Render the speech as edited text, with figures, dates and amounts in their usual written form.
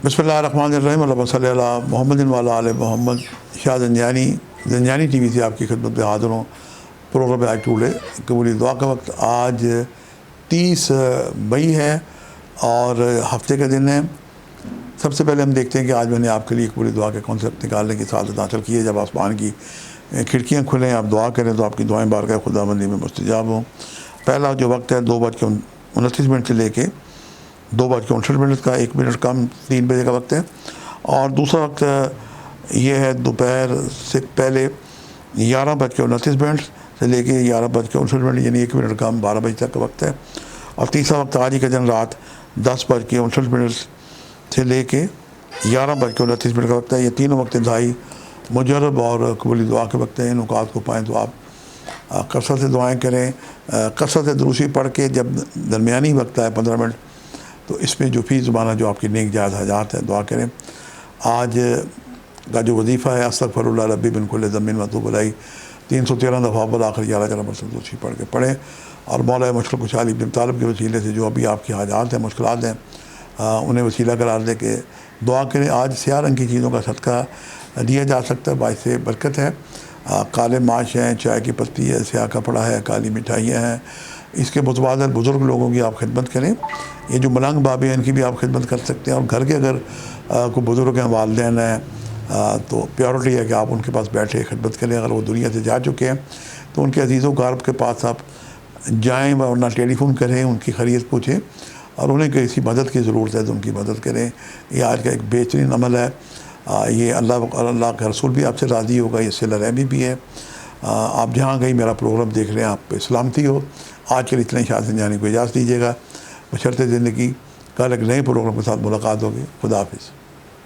बिस्मिल्लाहिर्रहमानिर्रहीम अल्लाहुम्मा सल्ली अला मुहम्मदिन व अला आले मोहम्मद। शाह ज़ंजानी टीवी से आपकी खिदमत में हाज़िर हूँ। प्रोग्राम आज टूडे कबूली दुआ का वक्त। आज 30 मई है और हफ्ते का दिन है। सबसे पहले हम देखते हैं कि आज मैंने आपके लिए कबूली दुआ के कॉन्सेप्ट निकालने की सादत हासिल की है। जब आसमान की खिड़कियाँ खुलें, आप दुआ करें तो आपकी दुआएँ बारगाह खुदाबंदी में मुस्तजाब हों। पहला जो वक्त है 2:29 से लेके 2:59 का 1 मिनट कम 3 बजे का वक्त है। और दूसरा वक्त ये है दोपहर से पहले 11:29 से लेके 11:59 यानी 1 मिनट कम 12 बजे तक का वक्त है। और तीसरा वक्त आज का दिन रात 10:59 से लेके 11:29 का वक्त है। ये तीनों वक्त इंतहाई मुजरब और कबूली दुआ के वक्त हैं। इन औकात को पाएँ तो आप कसरत से दुआएँ करें। कसरत से दुरूसी पढ़ के जब दरमियानी वक्त है 15 मिनट, तो इसमें जो फ़ी ज़ुबाना जो आपकी नेक जायज़ हाजात है दुआ करें। आज का जो वजीफ़ा है अस्तग़फ़िरुल्लाह रब्बी मिन कुल्लि ज़ंबिन व अतूबु इलैह 313 दफ़ा अव्वल आखिर 11 मरतबा दुरूशी पढ़ के पढ़ें। और मौला मुश्किल कुशा अली इब्न तालिब के वसीले से जो अभी आपकी हाजात हैं, मुश्किलात हैं, उन्हें वसीला करार दे के दुआ करें। आज स्याह रंग की चीज़ों का सदका दिया जा सकता है, बाइस बरकत है। काले माश हैं, चाय की पत्ती है, स्याह कपड़ा है, काली मिठाइयाँ हैं। इसके मुतबादल बुज़ुर्ग लोगों की आप खिदमत करें। ये जो मलंग बाबे हैं इनकी भी आप खिदमत कर सकते हैं। और घर के अगर कोई बुज़ुर्ग हैं, वालिदैन हैं, तो प्योरिटी है कि आप उनके पास बैठे खिदमत करें। अगर वो दुनिया से जा चुके हैं तो उनके अजीज़ों कारब के पास आप जाएँ, वरना टेलीफ़ोन करें, उनकी खैरियत पूछें और उन्हें किसी मदद की ज़रूरत है तो उनकी मदद करें। ये आज का एक बेहतरीन अमल है। ये अल्लाह का रसूल भी आपसे राज़ी होगा, ये सिला रहमी भी है। आप जहाँ कहीं मेरा प्रोग्राम देख रहे हैं आप पे सलामती हो। आज के लिए इतने शाह ज़ंजानी को इजाज़त दीजिएगा। बशर्ते ज़िंदगी कल एक नए प्रोग्राम के साथ मुलाकात होगी। खुदा हाफिज़।